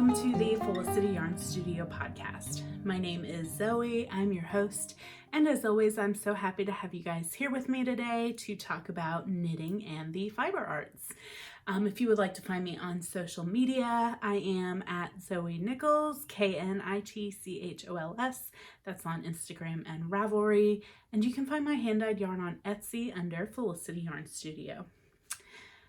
welcome to the Felicity Yarn Studio podcast. My name is Zoe, I'm your host, and as always, I'm so happy to have you guys here with me today to talk about knitting and the fiber arts. If you would like to find me on social media, I am at Zoe Nichols, Knitchols. That's on Instagram and Ravelry, and you can find my hand-dyed yarn on Etsy under Felicity Yarn Studio.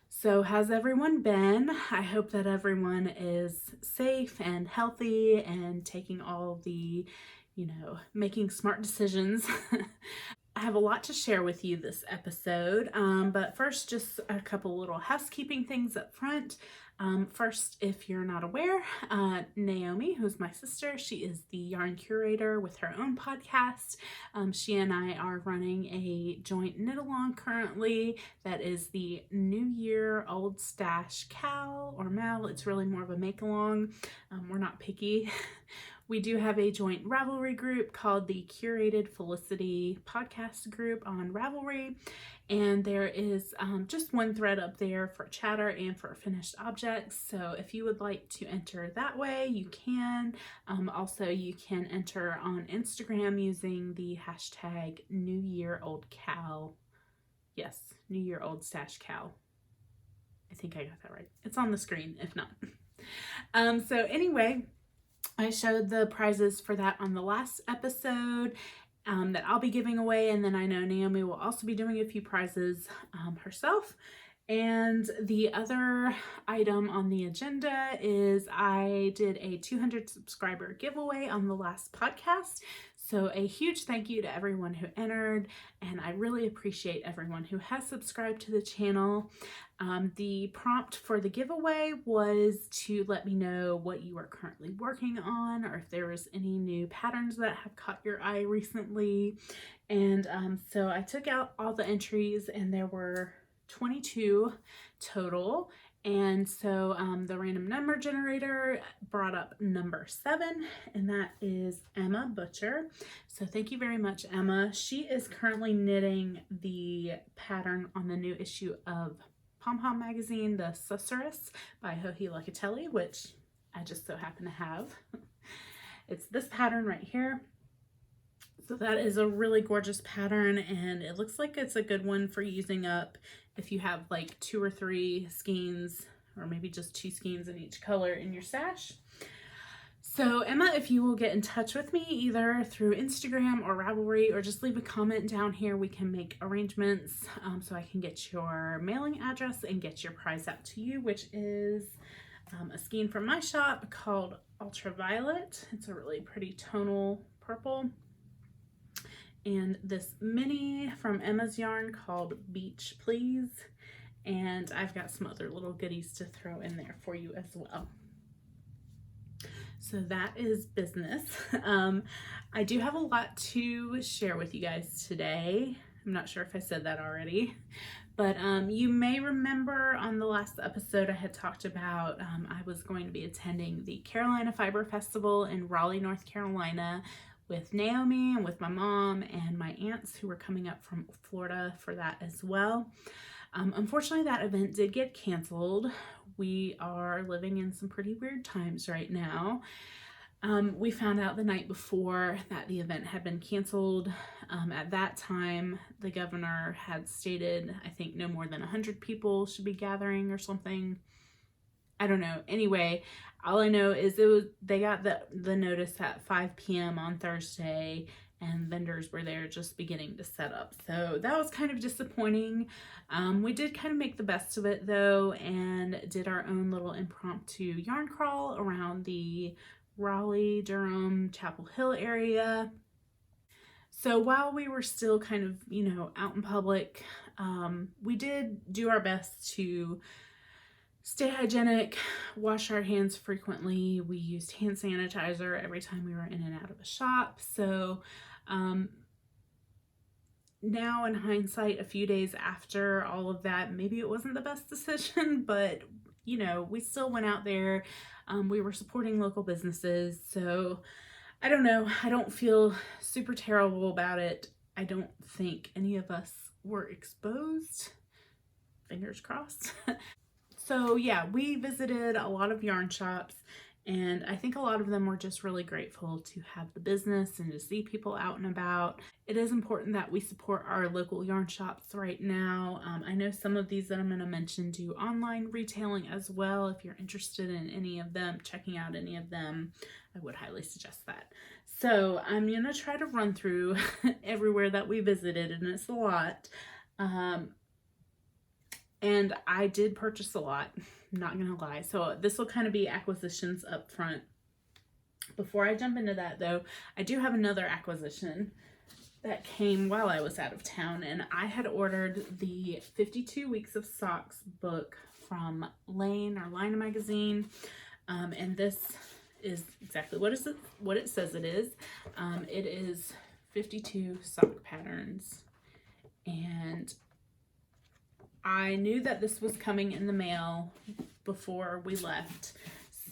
So how's everyone been? I hope that everyone is safe and healthy and taking all the, making smart decisions. I have a lot to share with you this episode, but first, just a couple little housekeeping things up front. First, if you're not aware, Naomi, who's my sister, she is the yarn curator with her own podcast. She and I are running a joint knit along currently that is the New Year Old Stash Cal or Mal. It's really more of a make along. We're not picky. We do have a joint Ravelry group called the Curated Felicity Podcast Group on Ravelry, and there is just one thread up there for chatter and for finished objects. So if you would like to enter that way, you can. Also, you can enter on Instagram using the hashtag New Year Old Cal. Yes, New Year Old Stash Cal. I think I got that right. It's on the screen if not. So anyway, I showed the prizes for that on the last episode that I'll be giving away, and then I know Naomi will also be doing a few prizes herself. And the other item on the agenda is I did a 200 subscriber giveaway on the last podcast. So a huge thank you to everyone who entered, and I really appreciate everyone who has subscribed to the channel. The prompt for the giveaway was to let me know what you are currently working on, or if there was any new patterns that have caught your eye recently. And so I took out all the entries, and there were 22 total. And so the random number generator brought up number 7, and that is Emma Butcher. So thank you very much, Emma. She is currently knitting the pattern on the new issue of Pom Pom magazine, the Susurrus by Joji Locatelli, which I just so happen to have. It's this pattern right here. So that is a really gorgeous pattern, and it looks like it's a good one for using up if you have like 2 or 3 skeins, or maybe just 2 skeins in each color in your stash. So Emma, if you will get in touch with me either through Instagram or Ravelry, or just leave a comment down here, we can make arrangements so I can get your mailing address and get your prize out to you, which is a skein from my shop called Ultraviolet. It's a really pretty tonal purple. And this mini from Emma's yarn called Beach Please. And I've got some other little goodies to throw in there for you as well. So that is business. I do have a lot to share with you guys today. I'm not sure if I said that already, but you may remember on the last episode I had talked about I was going to be attending the Carolina Fiber Festival in Raleigh, North Carolina, with Naomi and with my mom and my aunts who were coming up from Florida for that as well. Unfortunately, that event did get canceled. We are living in some pretty weird times right now. We found out the night before that the event had been canceled. At that time, the governor had stated, I think no more than 100 people should be gathering or something. I don't know. Anyway, all I know is they got the notice at 5 p.m. on Thursday, and vendors were there just beginning to set up. So that was kind of disappointing. We did kind of make the best of it though, and did our own little impromptu yarn crawl around the Raleigh, Durham, Chapel Hill area. So while we were still kind of, out in public, we did do our best to stay hygienic, wash our hands frequently. We used hand sanitizer every time we were in and out of a shop. So now in hindsight, a few days after all of that, maybe it wasn't the best decision, but we still went out there. We were supporting local businesses. So I don't know. I don't feel super terrible about it. I don't think any of us were exposed. Fingers crossed. So yeah, we visited a lot of yarn shops, And I think a lot of them were just really grateful to have the business and to see people out and about. It is important that we support our local yarn shops right now. I know some of these that I'm going to mention do online retailing as well. If you're interested in any of them, checking out any of them, I would highly suggest that. So I'm going to try to run through everywhere that we visited, and it's a lot. And I did purchase a lot, not gonna lie. So this will kind of be acquisitions up front. Before I jump into that though, I do have another acquisition that came while I was out of town, and I had ordered the 52 Weeks of Socks book from Lane or Line magazine. And this is exactly what it says it is. It is 52 sock patterns, and I knew that this was coming in the mail before we left,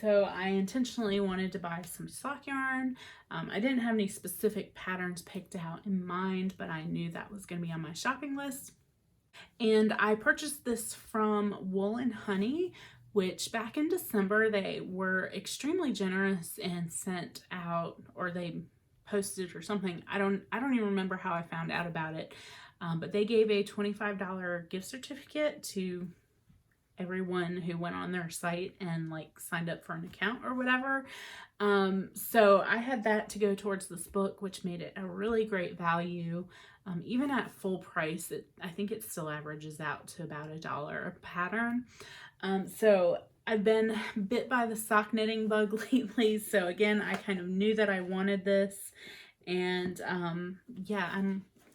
so I intentionally wanted to buy some sock yarn. I didn't have any specific patterns picked out in mind, but I knew that was going to be on my shopping list. And I purchased this from Wool and Honey, which back in December, they were extremely generous and sent out, or they posted or something. I don't even remember how I found out about it. But they gave a $25 gift certificate to everyone who went on their site and like signed up for an account or whatever. So I had that to go towards this book, which made it a really great value. Even at full price, I think it still averages out to about $1 a pattern. So I've been bit by the sock knitting bug lately. So again, I kind of knew that I wanted this, and yeah,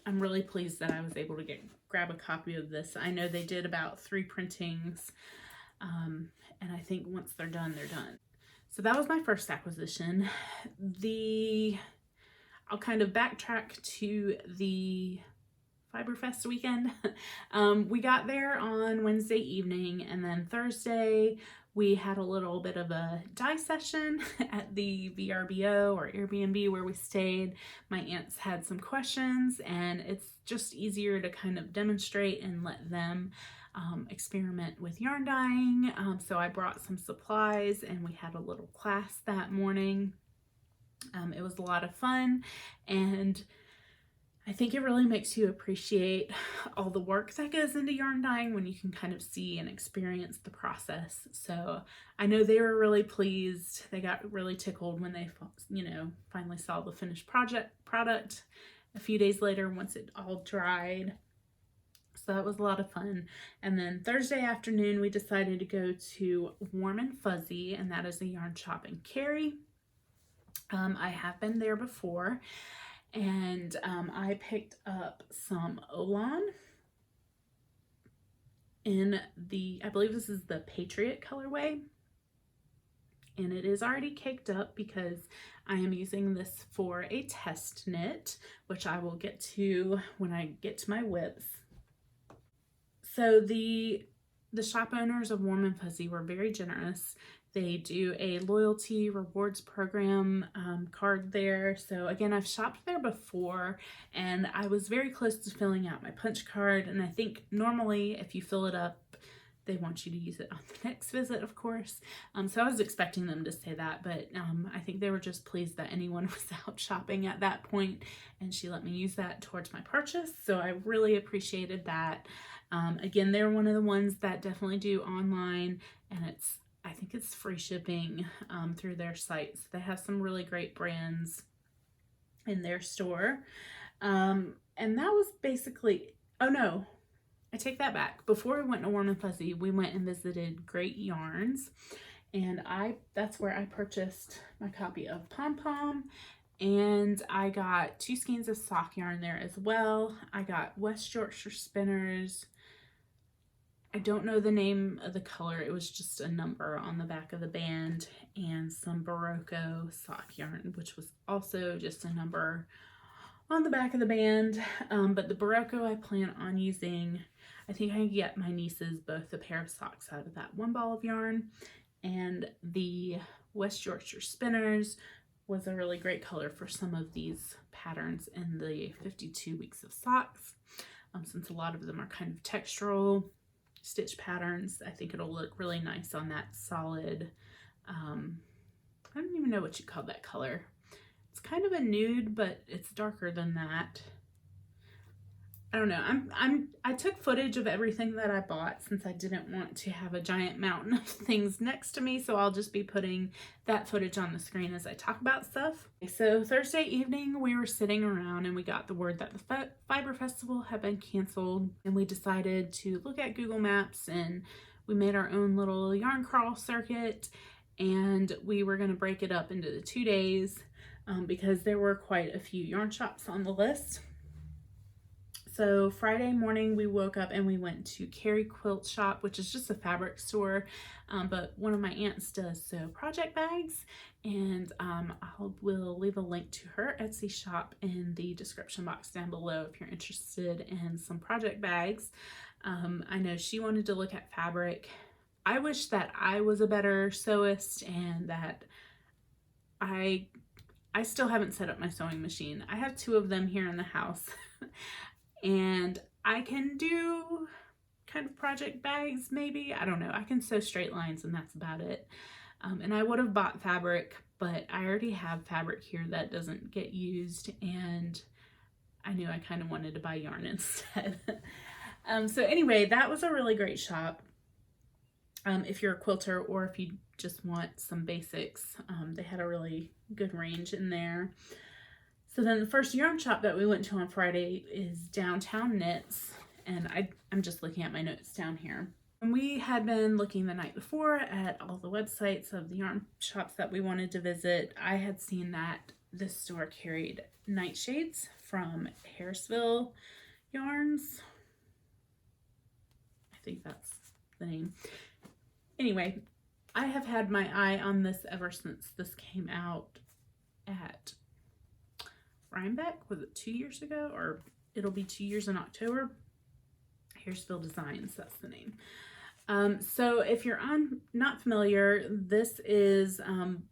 I'm really pleased that I was able to grab a copy of this. I know they did about 3 printings, and I think once they're done, they're done. So that was my first acquisition. I'll kind of backtrack to the Fiberfest weekend. We got there on Wednesday evening, and then Thursday we had a little bit of a dye session at the VRBO or Airbnb where we stayed. My aunts had some questions, and it's just easier to kind of demonstrate and let them experiment with yarn dyeing. So I brought some supplies, and we had a little class that morning. It was a lot of fun, and I think it really makes you appreciate all the work that goes into yarn dyeing when you can kind of see and experience the process. So I know they were really pleased. They got really tickled when they, finally saw the finished product a few days later once it all dried. So that was a lot of fun. And then Thursday afternoon, we decided to go to Warm and Fuzzy, and that is a yarn shop in Cary. I have been there before. And I picked up some Olan in I believe this is the Patriot colorway. And it is already caked up because I am using this for a test knit, which I will get to when I get to my whips. So the shop owners of Warm and Fuzzy were very generous. They do a loyalty rewards program card there. So again, I've shopped there before, and I was very close to filling out my punch card. And I think normally if you fill it up, they want you to use it on the next visit, of course. So I was expecting them to say that, but I think they were just pleased that anyone was out shopping at that point, and she let me use that towards my purchase. So I really appreciated that. Again, they're one of the ones that definitely do online, and I think it's free shipping through their site. So they have some really great brands in their store. And that was basically, oh no, I take that back. Before we went to Warm and Fuzzy, we went and visited Great Yarns. And that's where I purchased my copy of Pom Pom. And I got 2 skeins of sock yarn there as well. I got West Yorkshire spinners. I don't know the name of the color. It was just a number on the back of the band, and some Barocco sock yarn, which was also just a number on the back of the band. But the Barocco I plan on using, I think I can get my nieces both a pair of socks out of that one ball of yarn. And the West Yorkshire spinners was a really great color for some of these patterns in the 52 Weeks of Socks. Since a lot of them are kind of textural stitch patterns, I think it'll look really nice on that solid I don't even know what you call that color. It's kind of a nude, but it's darker than that. I don't know. I took footage of everything that I bought since I didn't want to have a giant mountain of things next to me, so I'll just be putting that footage on the screen as I talk about stuff. So Thursday evening we were sitting around and we got the word that the Fiber Festival had been canceled, and we decided to look at Google Maps and we made our own little yarn crawl circuit, and we were going to break it up into the 2 days because there were quite a few yarn shops on the list. So Friday morning we woke up and we went to Carrie Quilt Shop, which is just a fabric store, but one of my aunts does sew project bags, and I will leave a link to her Etsy shop in the description box down below if you're interested in some project bags. I know she wanted to look at fabric. I wish that I was a better sewist and that I still haven't set up my sewing machine. I have 2 of them here in the house. And I can do kind of project bags, maybe. I don't know. I can sew straight lines and that's about it. And I would have bought fabric, but I already have fabric here that doesn't get used, and I knew I kind of wanted to buy yarn instead. So anyway, that was a really great shop. If you're a quilter or if you just want some basics, they had a really good range in there. So then the first yarn shop that we went to on Friday is Downtown Knits, and I'm just looking at my notes down here. And we had been looking the night before at all the websites of the yarn shops that we wanted to visit. I had seen that this store carried nightshades from Harrisville Yarns. I think that's the name. Anyway, I have had my eye on this ever since this came out at Rhinebeck. Was it 2 years ago? Or it'll be 2 years in October. Harrisville Designs, that's the name. So if you're not familiar, this is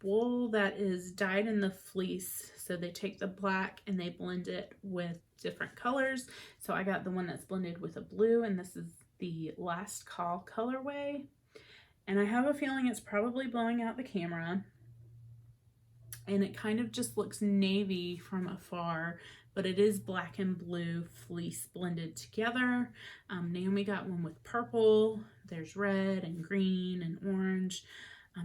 wool that is dyed in the fleece. So they take the black and they blend it with different colors. So I got the one that's blended with a blue, and this is the Last Call colorway. And I have a feeling it's probably blowing out the camera. And it kind of just looks navy from afar, but it is black and blue fleece blended together. Naomi got one with purple. There's red and green and orange.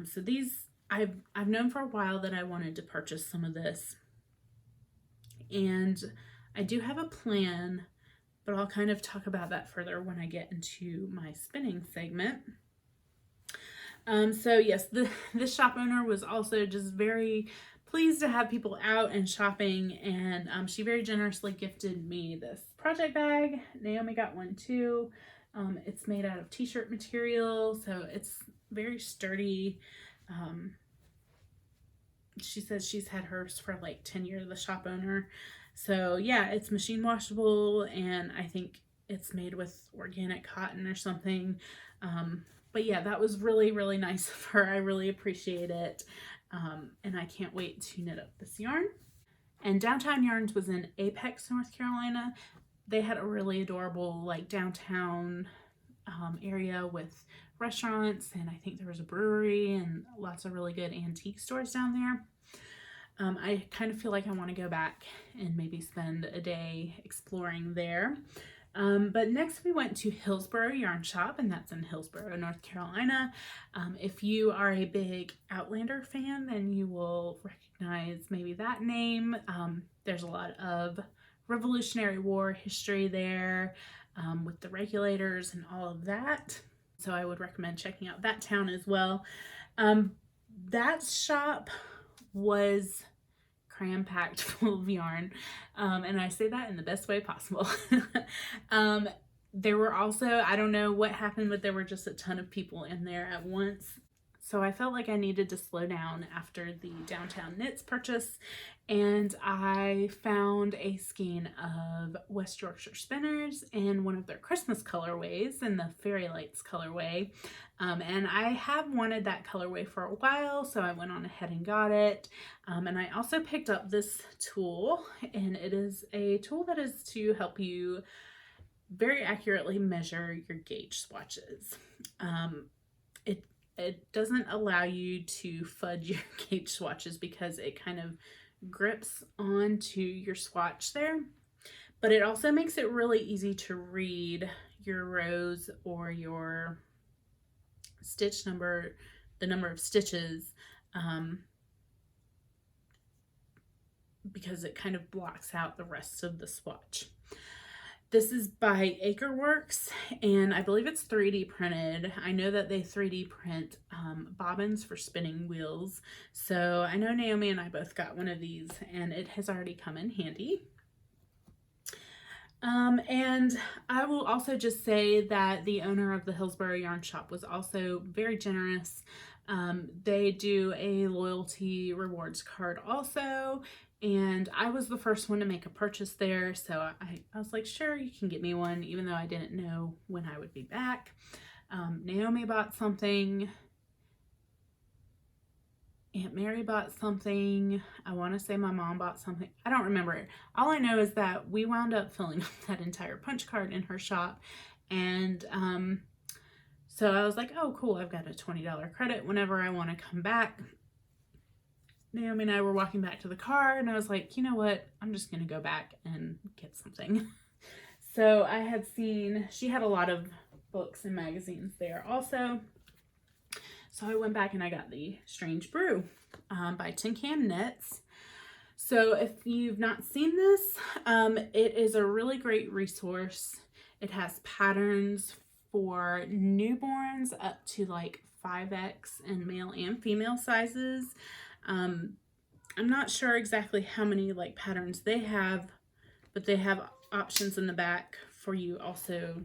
So these, I've known for a while that I wanted to purchase some of this. And I do have a plan, but I'll kind of talk about that further when I get into my spinning segment. So yes, this shop owner was also just very pleased to have people out and shopping, and she very generously gifted me this project bag. Naomi got one too. It's made out of t-shirt material, so it's very sturdy. She says she's had hers for like 10 years, the shop owner. So yeah, it's machine washable, and I think it's made with organic cotton or something. But yeah, that was really, really nice of her. I really appreciate it. And I can't wait to knit up this yarn. And Downtown Yarns was in Apex, North Carolina. They had a really adorable like downtown area with restaurants, and I think there was a brewery and lots of really good antique stores down there. I kind of feel like I want to go back and maybe spend a day exploring there. But next we went to Hillsborough Yarn Shop, and that's in Hillsborough, North Carolina. If you are a big Outlander fan, then you will recognize maybe that name. There's a lot of Revolutionary War history there with the regulators and all of that. So I would recommend checking out that town as well. That shop was cram-packed full of yarn, and I say that in the best way possible. There were also, I don't know what happened, but there were just a ton of people in there at once. So I felt like I needed to slow down after the Downtown Knits purchase, and I found a skein of West Yorkshire spinners in one of their Christmas colorways, in the Fairy Lights colorway. And I have wanted that colorway for a while, so I went on ahead and got it. And I also picked up this tool, and it is a tool that is to help you very accurately measure your gauge swatches. it doesn't allow you to fudge your gauge swatches because it kind of grips onto your swatch there. But it also makes it really easy to read your rows or your stitch number, the number of stitches, because it kind of blocks out the rest of the swatch. This is by Acreworks, and I believe it's 3D printed. I know that they 3D print bobbins for spinning wheels. So I know Naomi and I both got one of these, and it has already come in handy. And I will also just say that the owner of the Hillsborough yarn shop was also very generous. They do a loyalty rewards card also, and I was the first one to make a purchase there, so I was like, sure, you can get me one, even though I didn't know when I would be back. Naomi bought something. Aunt Mary bought something. I want to say my mom bought something. I don't remember. All I know is that we wound up filling up that entire punch card in her shop, and so I was like, oh, cool, I've got a $20 credit whenever I want to come back. Naomi and I were walking back to the car, and I was like, you know what? I'm just going to go back and get something. So I had seen, she had a lot of books and magazines there also. So I went back and I got the Strange Brew by Tin Can Knits. So if you've not seen this, it is a really great resource. It has patterns for newborns up to like 5X in male and female sizes. I'm not sure exactly how many like patterns they have, but they have options in the back for you also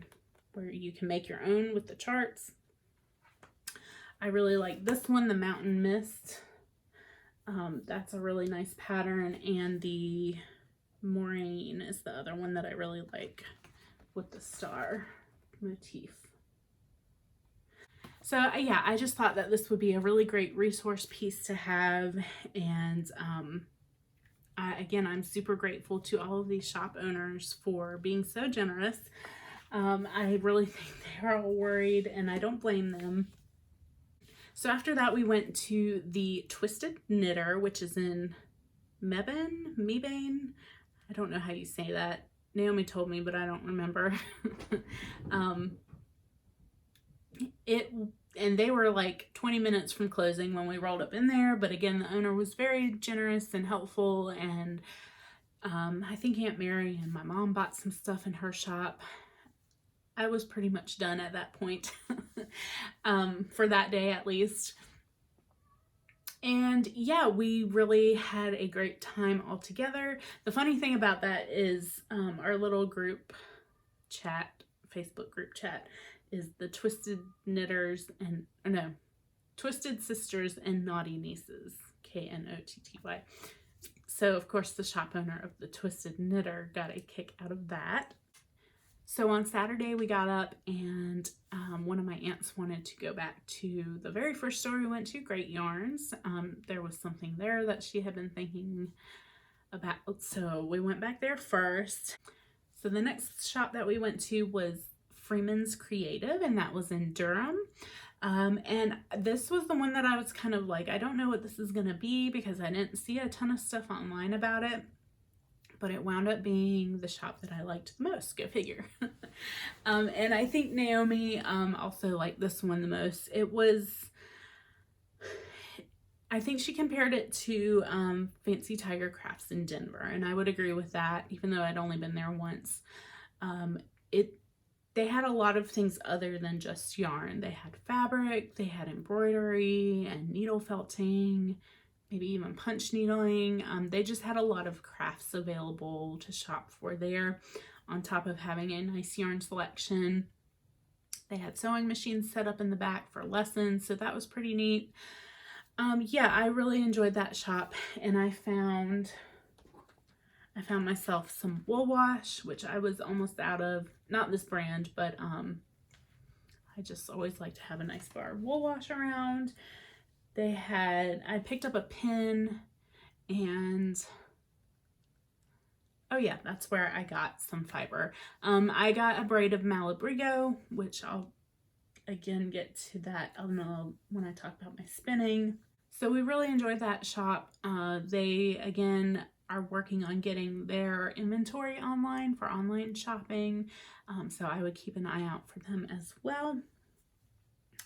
where you can make your own with the charts. I really like this one, the Mountain Mist. That's a really nice pattern, and the Moraine is the other one that I really like with the star motif. So yeah, I just thought that this would be a really great resource piece to have, and again, I'm super grateful to all of these shop owners for being so generous. I really think they are all worried, and I don't blame them. So after that, we went to the Twisted Knitter, which is in Mebane. I don't know how you say that. Naomi told me, but I don't remember. And they were like 20 minutes from closing when we rolled up in there. But again, the owner was very generous and helpful. And I think Aunt Mary and my mom bought some stuff in her shop. I was pretty much done at that point, for that day at least. And yeah, we really had a great time all together. The funny thing about that is our little group chat, Facebook group chat, is the Twisted Knitters and, no, Twisted Sisters and Naughty Nieces, KNOTTY. So of course the shop owner of the Twisted Knitter got a kick out of that. So on Saturday we got up, and one of my aunts wanted to go back to the very first store we went to, Great Yarns. There was something there that she had been thinking about, so we went back there first. So the next shop that we went to was Freeman's Creative, and that was in Durham. And this was the one that I was kind of like, I don't know what this is gonna be, because I didn't see a ton of stuff online about it. But it wound up being the shop that I liked the most. Go figure. And I think Naomi also liked this one the most. It was, I think she compared it to Fancy Tiger Crafts in Denver, and I would agree with that, even though I'd only been there once. They had a lot of things other than just yarn. They had fabric, they had embroidery and needle felting, maybe even punch needling. They just had a lot of crafts available to shop for there, on top of having a nice yarn selection. They had sewing machines set up in the back for lessons, so that was pretty neat. Yeah, I really enjoyed that shop, and I found myself some wool wash, which I was almost out of. Not this brand, but I just always like to have a nice bar of wool wash around. I picked up a pin, and oh yeah, that's where I got some fiber. I got a braid of Malabrigo, which I'll again get to that when I talk about my spinning. So we really enjoyed that shop. They again are working on getting their inventory online for online shopping. So I would keep an eye out for them as well.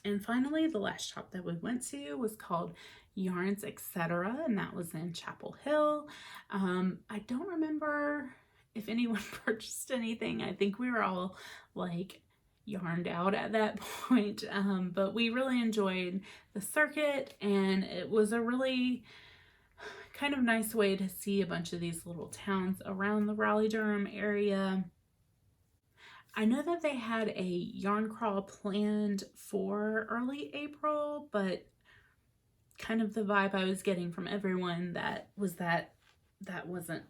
And finally, the last shop that we went to was called Yarns Etc. and that was in Chapel Hill. I don't remember if anyone purchased anything. I think we were all like yarned out at that point, but we really enjoyed the circuit, and it was a really kind of nice way to see a bunch of these little towns around the Raleigh-Durham area. I know that they had a yarn crawl planned for early April, but kind of the vibe I was getting from everyone that wasn't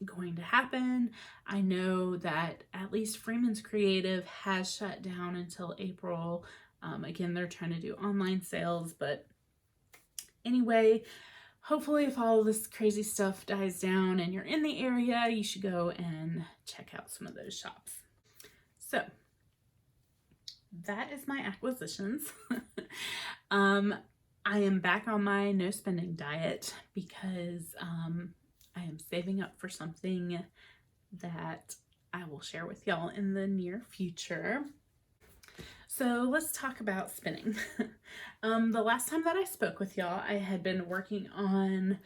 going to happen. I know that at least Freeman's Creative has shut down until April. Again, they're trying to do online sales, but anyway, hopefully if all this crazy stuff dies down and you're in the area, you should go and check out some of those shops. So that is my acquisitions. I am back on my no spending diet because I am saving up for something that I will share with y'all in the near future. So let's talk about spinning. The last time that I spoke with y'all, I had been working on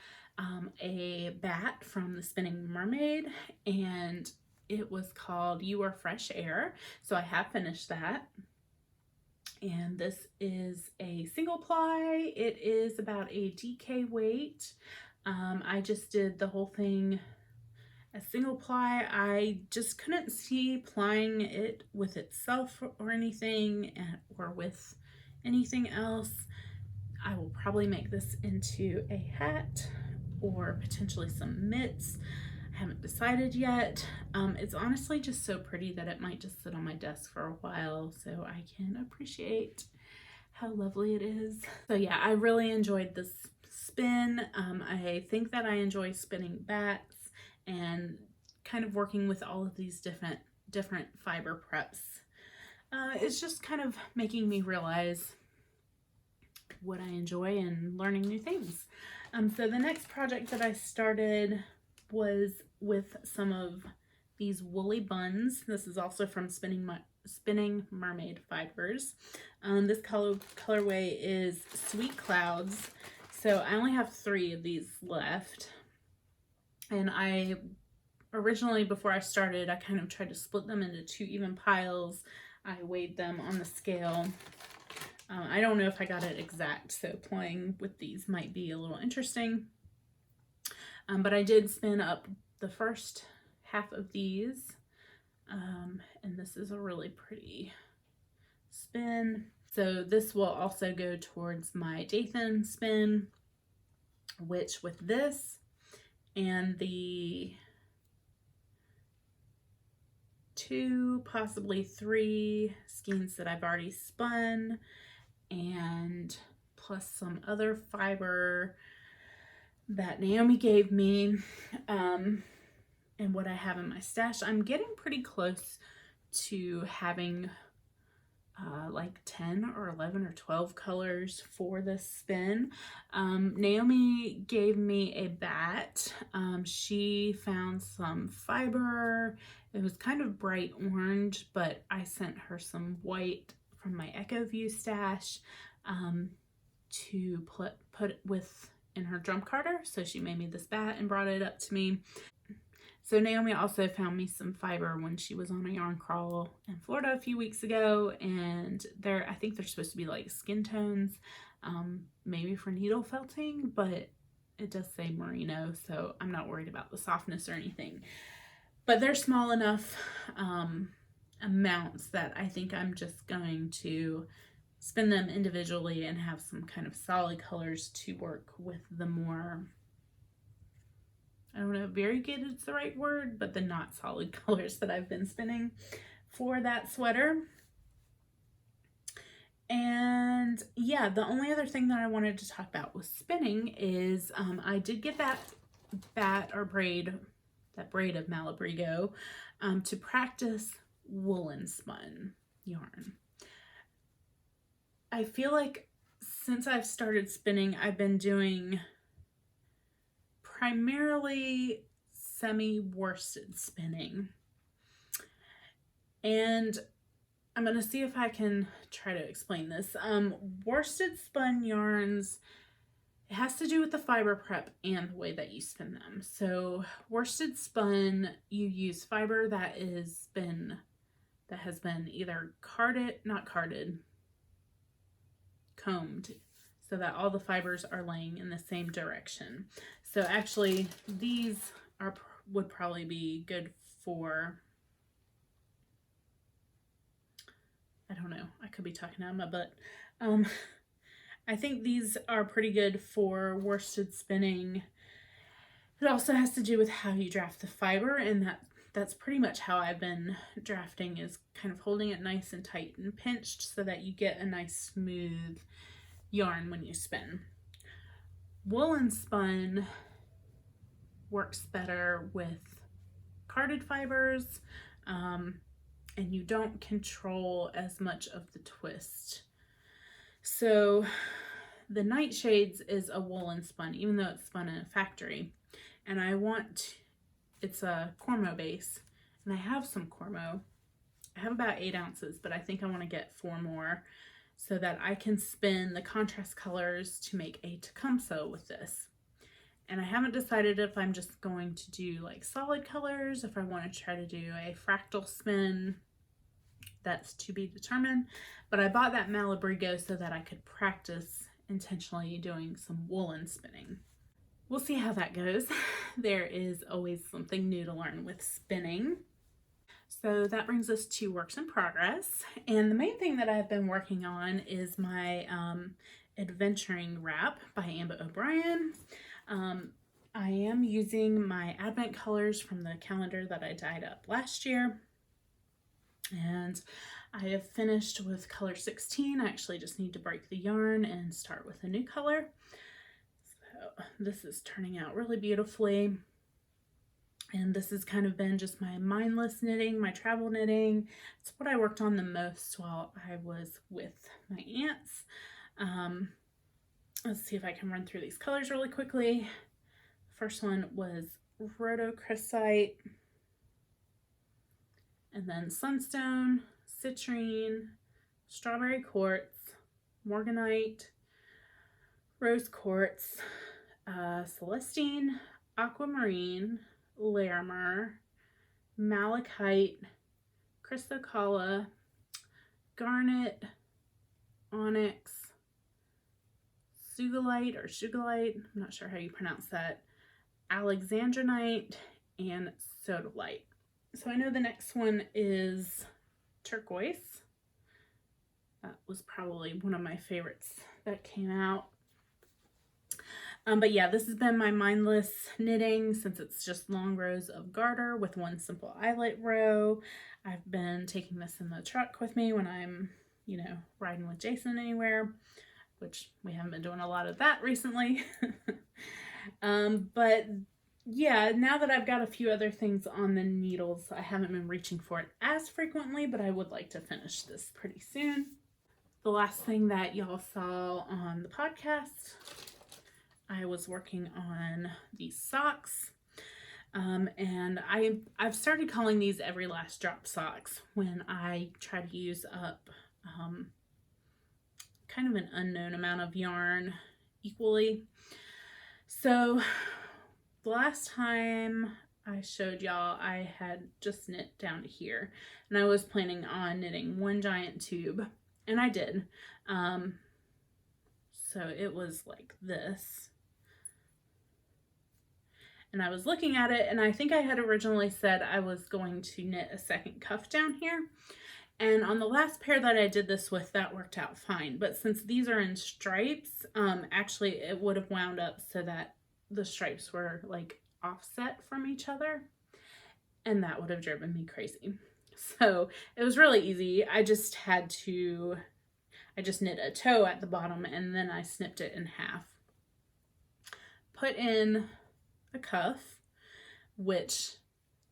a bat from the Spinning Mermaid, and it was called You Are Fresh Air. So I have finished that. And this is a single ply. It is about a DK weight. I just did the whole thing as single ply. I just couldn't see plying it with itself or anything, or with anything else. I will probably make this into a hat or potentially some mitts. I haven't decided yet. It's honestly just so pretty that it might just sit on my desk for a while so I can appreciate how lovely it is. So yeah, I really enjoyed this spin. I think that I enjoy spinning bats and kind of working with all of these different fiber preps. It's just kind of making me realize what I enjoy and learning new things. So the next project that I started was with some of these woolly buns. This is also from Spinning Mermaid fibers. This colorway is Sweet Clouds. So I only have 3 of these left. And I originally, before I started, I kind of tried to split them into 2 even piles. I weighed them on the scale. I don't know if I got it exact, so playing with these might be a little interesting. But I did spin up the first half of these, and this is a really pretty spin. So this will also go towards my Dathan spin, which with this and the 2, possibly 3 skeins that I've already spun, and plus some other fiber that Naomi gave me, and what I have in my stash, I'm getting pretty close to having like 10 or 11 or 12 colors for this spin. Naomi gave me a bat. She found some fiber. It was kind of bright orange, but I sent her some white from my Echo View stash to put with in her drum carder. So she made me this bat and brought it up to me. So Naomi also found me some fiber when she was on a yarn crawl in Florida a few weeks ago, and I think they're supposed to be like skin tones, maybe for needle felting, but it does say merino, so I'm not worried about the softness or anything. But they're small enough amounts that I think I'm just going to spin them individually and have some kind of solid colors to work with the more, I don't know if variegated is the right word, but the not solid colors that I've been spinning for that sweater. And yeah, the only other thing that I wanted to talk about with spinning is I did get that braid of Malabrigo to practice woolen spun yarn. I feel like since I've started spinning, I've been doing primarily semi-worsted spinning. And I'm going to see if I can try to explain this. Worsted spun yarns, it has to do with the fiber prep and the way that you spin them. So worsted spun, you use fiber that has been either combed, so that all the fibers are laying in the same direction. So actually these would probably be good for, I don't know, I could be talking out of my butt. I think these are pretty good for worsted spinning. It also has to do with how you draft the fiber, and that's pretty much how I've been drafting, is kind of holding it nice and tight and pinched so that you get a nice smooth yarn when you spin. Woolen spun works better with carded fibers, and you don't control as much of the twist. So the Nightshades is a woolen spun, even though it's spun in a factory. And it's a Cormo base, and I have some Cormo. I have about 8 ounces, but I think I want to get 4 more so that I can spin the contrast colors to make a Tecumseh with this. And I haven't decided if I'm just going to do like solid colors, if I want to try to do a fractal spin. That's to be determined. But I bought that Malabrigo so that I could practice intentionally doing some woolen spinning. We'll see how that goes. There is always something new to learn with spinning. So that brings us to works in progress. And the main thing that I've been working on is my Adventuring Wrap by Amba O'Brien. I am using my advent colors from the calendar that I dyed up last year. And I have finished with color 16. I actually just need to break the yarn and start with a new color. So this is turning out really beautifully. And this has kind of been just my mindless knitting, my travel knitting. It's what I worked on the most while I was with my aunts. Let's see if I can run through these colors really quickly. First one was Rhodochrosite, and then Sunstone, Citrine, Strawberry Quartz, Morganite, Rose Quartz, Celestine, Aquamarine, Larimer, Malachite, Chrysocala, Garnet, Onyx, Sugalite or Sugalite, I'm not sure how you pronounce that, Alexandronite, and Sodalite. So I know the next one is Turquoise. That was probably one of my favorites that came out. But yeah, this has been my mindless knitting since it's just long rows of garter with one simple eyelet row. I've been taking this in the truck with me when I'm, you know, riding with Jason anywhere, which we haven't been doing a lot of that recently. But yeah, now that I've got a few other things on the needles, I haven't been reaching for it as frequently, but I would like to finish this pretty soon. The last thing that y'all saw on the podcast, I was working on these socks. And I've started calling these every last drop socks when I try to use up kind of an unknown amount of yarn equally. So the last time I showed y'all, I had just knit down to here, and I was planning on knitting one giant tube, and I did. So it was like this. And I was looking at it, and I think I had originally said I was going to knit a second cuff down here. And on the last pair that I did this with, that worked out fine. But since these are in stripes, actually it would have wound up so that the stripes were like offset from each other. And that would have driven me crazy. So it was really easy. I just knit a toe at the bottom, and then I snipped it in half. Put in a cuff, which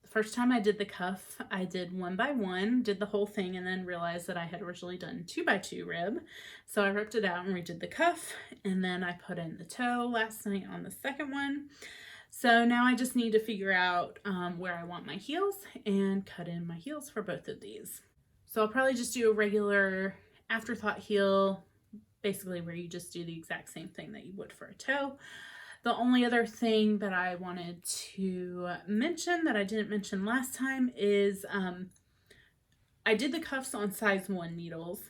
the first time I did the cuff, I did 1 by 1, did the whole thing, and then realized that I had originally done 2 by 2 rib. So I ripped it out and redid the cuff, and then I put in the toe last night on the second one. So now I just need to figure out where I want my heels and cut in my heels for both of these. So I'll probably just do a regular afterthought heel, basically where you just do the exact same thing that you would for a toe. The only other thing that I wanted to mention that I didn't mention last time is I did the cuffs on size 1 needles.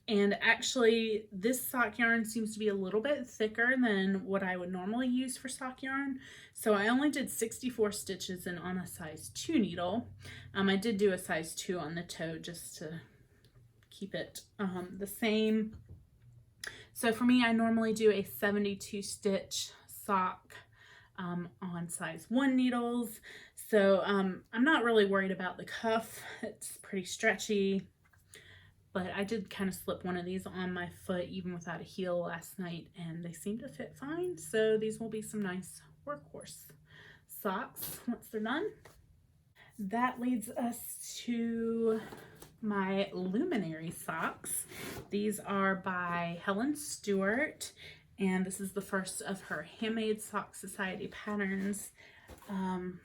And actually, this sock yarn seems to be a little bit thicker than what I would normally use for sock yarn. So I only did 64 stitches and on a size 2 needle. I did do a size 2 on the toe just to keep it the same. So for me, I normally do a 72 stitch sock on size 1 needles. So I'm not really worried about the cuff. It's pretty stretchy. But I did kind of slip one of these on my foot even without a heel last night, and they seem to fit fine. So these will be some nice workhorse socks once they're done. That leads us to my Luminary Socks. These are by Helen Stewart, and this is the first of her Handmade Sock Society patterns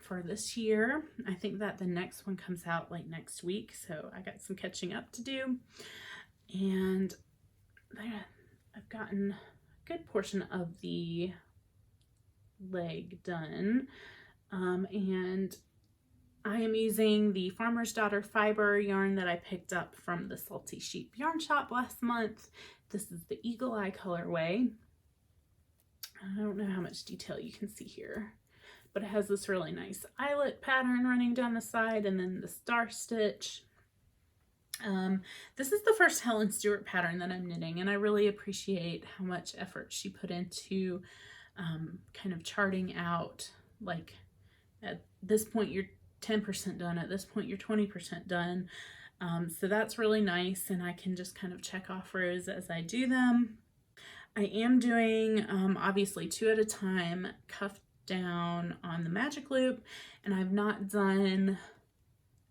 for this year. I think that the next one comes out like next week, so I got some catching up to do, and I've gotten a good portion of the leg done, and I am using the Farmer's Daughter fiber yarn that I picked up from the Salty Sheep yarn shop last month. This is the Eagle Eye colorway. I don't know how much detail you can see here, but it has this really nice eyelet pattern running down the side and then the star stitch. This is the first Helen Stewart pattern that I'm knitting, and I really appreciate how much effort she put into kind of charting out, like, at this point you're 10% done, at this point you're 20% done. So that's really nice, and I can just kind of check off rows as I do them. I am doing obviously 2 at a time, cuffed down on the magic loop, and I've not done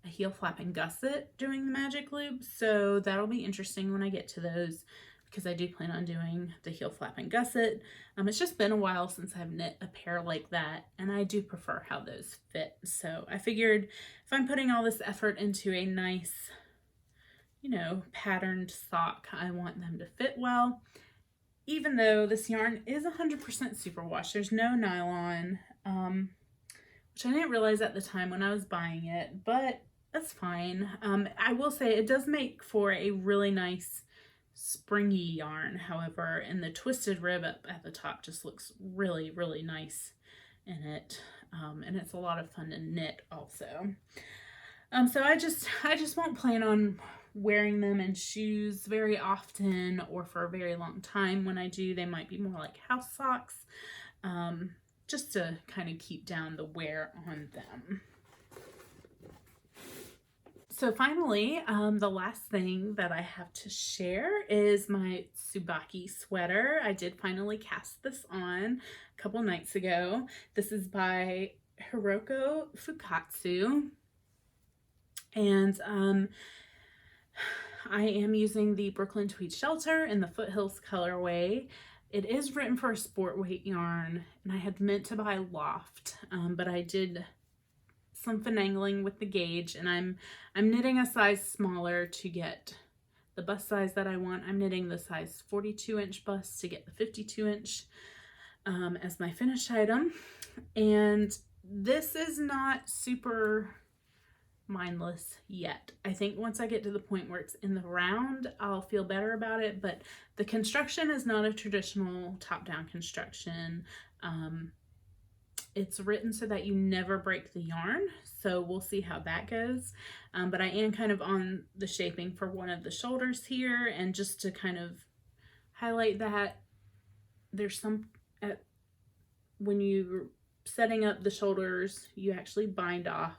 a heel flap and gusset doing the magic loop, so that'll be interesting when I get to those, because I do plan on doing the heel flap and gusset. It's just been a while since I've knit a pair like that, and I do prefer how those fit. So I figured if I'm putting all this effort into a nice, you know, patterned sock, I want them to fit well. Even though this yarn is 100% superwash, there's no nylon, which I didn't realize at the time when I was buying it, but that's fine. I will say it does make for a really nice springy yarn, however, and the twisted rib up at the top just looks really, really nice in it, and it's a lot of fun to knit also. So I just won't plan on wearing them in shoes very often or for a very long time. When I do, they might be more like house socks, just to kind of keep down the wear on them. So finally, the last thing that I have to share is my Tsubaki sweater. I did finally cast this on a couple nights ago. This is by Hiroko Fukatsu, and I am using the Brooklyn Tweed Shelter in the Foothills colorway. It is written for a sport weight yarn, and I had meant to buy Loft, but I did some finagling with the gauge, and I'm knitting a size smaller to get the bust size that I want. I'm knitting the size 42-inch bust to get the 52-inch as my finished item, and this is not super mindless yet. I think once I get to the point where it's in the round, I'll feel better about it, but the construction is not a traditional top-down construction. It's written so that you never break the yarn, so we'll see how that goes. But I am kind of on the shaping for one of the shoulders here, and just to kind of highlight that, there's some, when you're setting up the shoulders, you actually bind off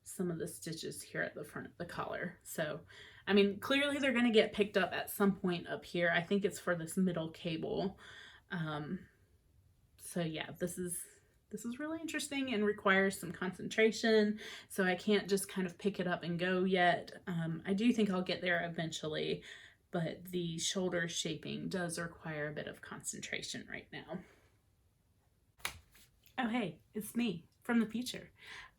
some of the stitches here at the front of the collar. So, I mean, clearly they're going to get picked up at some point up here. I think it's for this middle cable. So yeah, this is this is really interesting and requires some concentration, so I can't just kind of pick it up and go yet. I do think I'll get there eventually, but the shoulder shaping does require a bit of concentration right now. Oh hey, it's me from the future.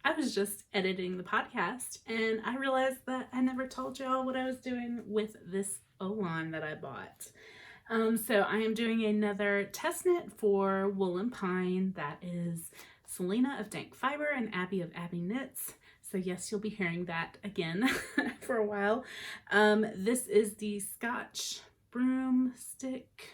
I was just editing the podcast and I realized that I never told y'all what I was doing with this Olan that I bought. So I am doing another test knit for Wool and Pine. That is Selena of Dank Fiber and Abby of Abby Knits. So yes, you'll be hearing that again for a while. This is the Scotch Broom stick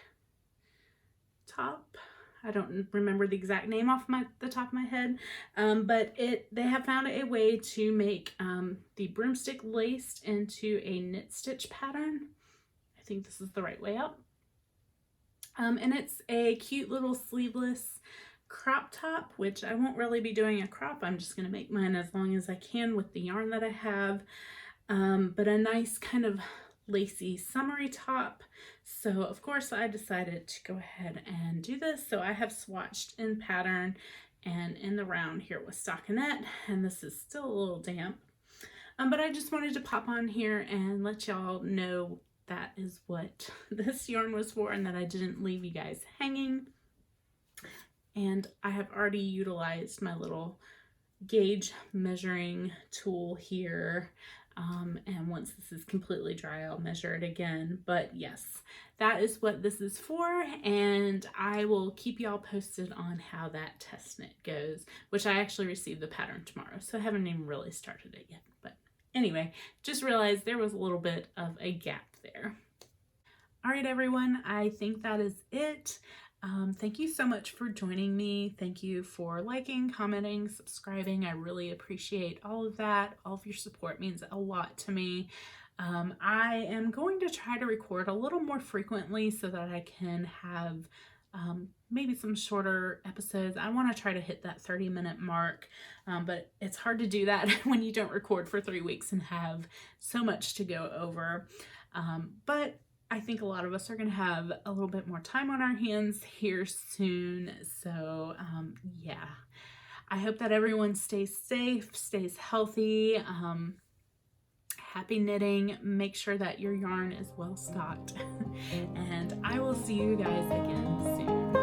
top. I don't remember the exact name off the top of my head, but they have found a way to make the broomstick laced into a knit stitch pattern. I think this is the right way up. And it's a cute little sleeveless crop top, which I won't really be doing a crop. I'm just going to make mine as long as I can with the yarn that I have, but a nice kind of lacy summery top. So of course I decided to go ahead and do this. So I have swatched in pattern and in the round here with stockinette, and this is still a little damp, but I just wanted to pop on here and let y'all know that is what this yarn was for and that I didn't leave you guys hanging. And I have already utilized my little gauge measuring tool here. And once this is completely dry, I'll measure it again. But yes, that is what this is for. And I will keep y'all posted on how that test knit goes, which I actually received the pattern tomorrow. So I haven't even really started it yet. But anyway, just realized there was a little bit of a gap there. All right, everyone, I think that is it. Thank you so much for joining me. Thank you for liking, commenting, subscribing. I really appreciate all of that. All of your support means a lot to me. I am going to try to record a little more frequently so that I can have maybe some shorter episodes. I want to try to hit that 30-minute mark, but it's hard to do that when you don't record for 3 weeks and have so much to go over. But I think a lot of us are going to have a little bit more time on our hands here soon. So yeah, I hope that everyone stays safe, stays healthy, happy knitting. Make sure that your yarn is well stocked. And I will see you guys again soon.